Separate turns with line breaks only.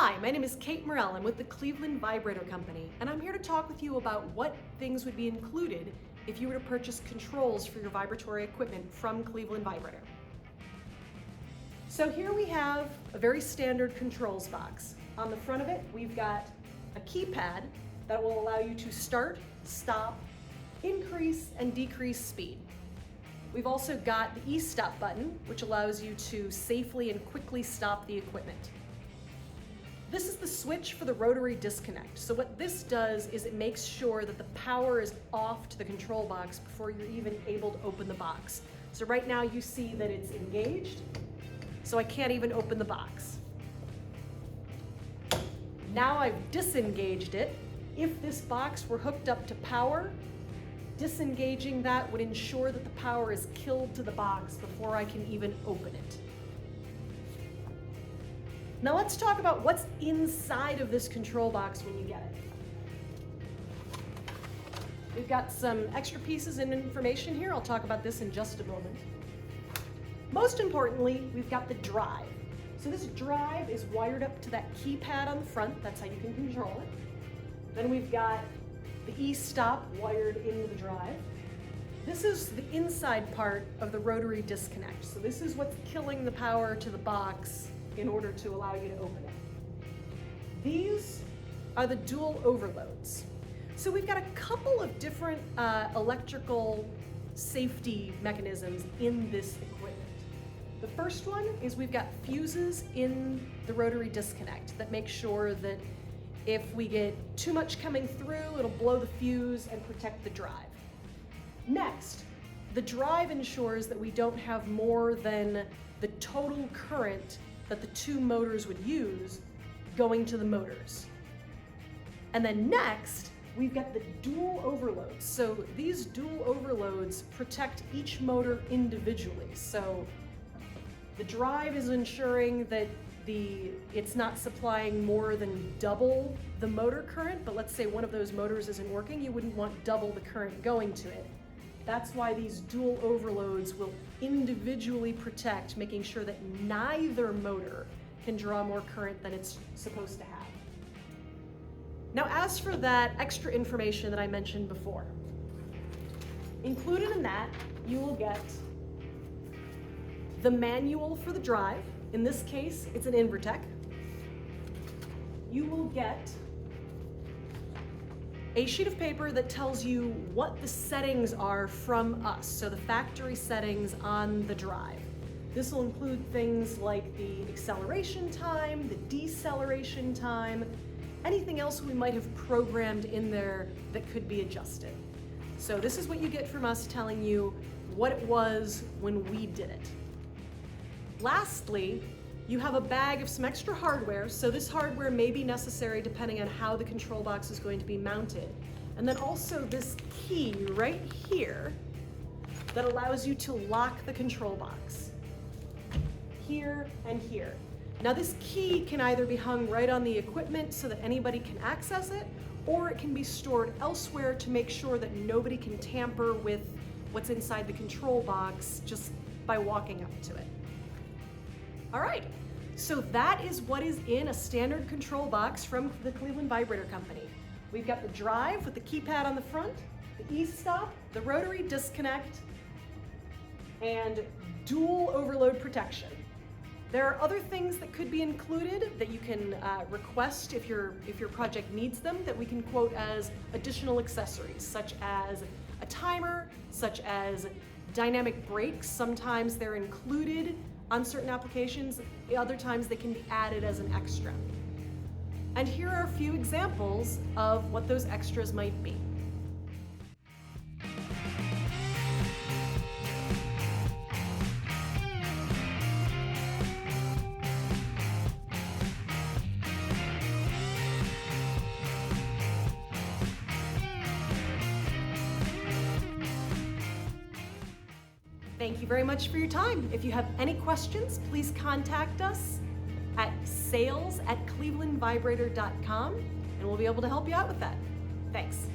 Hi, my name is Kate Morell. I'm with the Cleveland Vibrator Company, and I'm here to talk with you about what things would be included if you were to purchase controls for your vibratory equipment from Cleveland Vibrator. So here we have a very standard controls box. On the front of it, we've got a keypad that will allow you to start, stop, increase, and decrease speed. We've also got the e-stop button, which allows you to safely and quickly stop the equipment. This is the switch for the rotary disconnect. So what this does is it makes sure that the power is off to the control box before you're even able to open the box. So right now you see that it's engaged, so I can't even open the box. Now I've disengaged it. If this box were hooked up to power, disengaging that would ensure that the power is killed to the box before I can even open it. Now let's talk about what's inside of this control box when you get it. We've got some extra pieces and information here. I'll talk about this in just a moment. Most importantly, we've got the drive. So this drive is wired up to that keypad on the front. That's how you can control it. Then we've got the e-stop wired into the drive. This is the inside part of the rotary disconnect. So this is what's killing the power to the box in order to allow you to open it. These are the dual overloads. So we've got a couple of different electrical safety mechanisms in this equipment. The first one is we've got fuses in the rotary disconnect that make sure that if we get too much coming through, it'll blow the fuse and protect the drive. Next, the drive ensures that we don't have more than the total current that the two motors would use going to the motors. And then next, we've got the dual overloads. So these dual overloads protect each motor individually. So the drive is ensuring that it's not supplying more than double the motor current, but let's say one of those motors isn't working, you wouldn't want double the current going to it. That's why these dual overloads will individually protect, making sure that neither motor can draw more current than it's supposed to have. Now, as for that extra information that I mentioned before, included in that, you will get the manual for the drive. In this case, it's an Invertech. You will get a sheet of paper that tells you what the settings are from us, so the factory settings on the drive. This will include things like the acceleration time, the deceleration time, anything else we might have programmed in there that could be adjusted. So this is what you get from us telling you what it was when we did it. Lastly, you have a bag of some extra hardware, so this hardware may be necessary depending on how the control box is going to be mounted. And then also this key right here that allows you to lock the control box. Here and here. Now this key can either be hung right on the equipment so that anybody can access it, or it can be stored elsewhere to make sure that nobody can tamper with what's inside the control box just by walking up to it. All right, so that is what is in a standard control box from the Cleveland Vibrator Company. We've got the drive with the keypad on the front, the e-stop, the rotary disconnect, and dual overload protection. There are other things that could be included that you can request if your project needs them that we can quote as additional accessories, such as a timer, such as dynamic brakes. Sometimes they're included on certain applications, other times they can be added as an extra. And here are a few examples of what those extras might be. Thank you very much for your time. If you have any questions, please contact us at sales@clevelandvibrator.com and we'll be able to help you out with that. Thanks.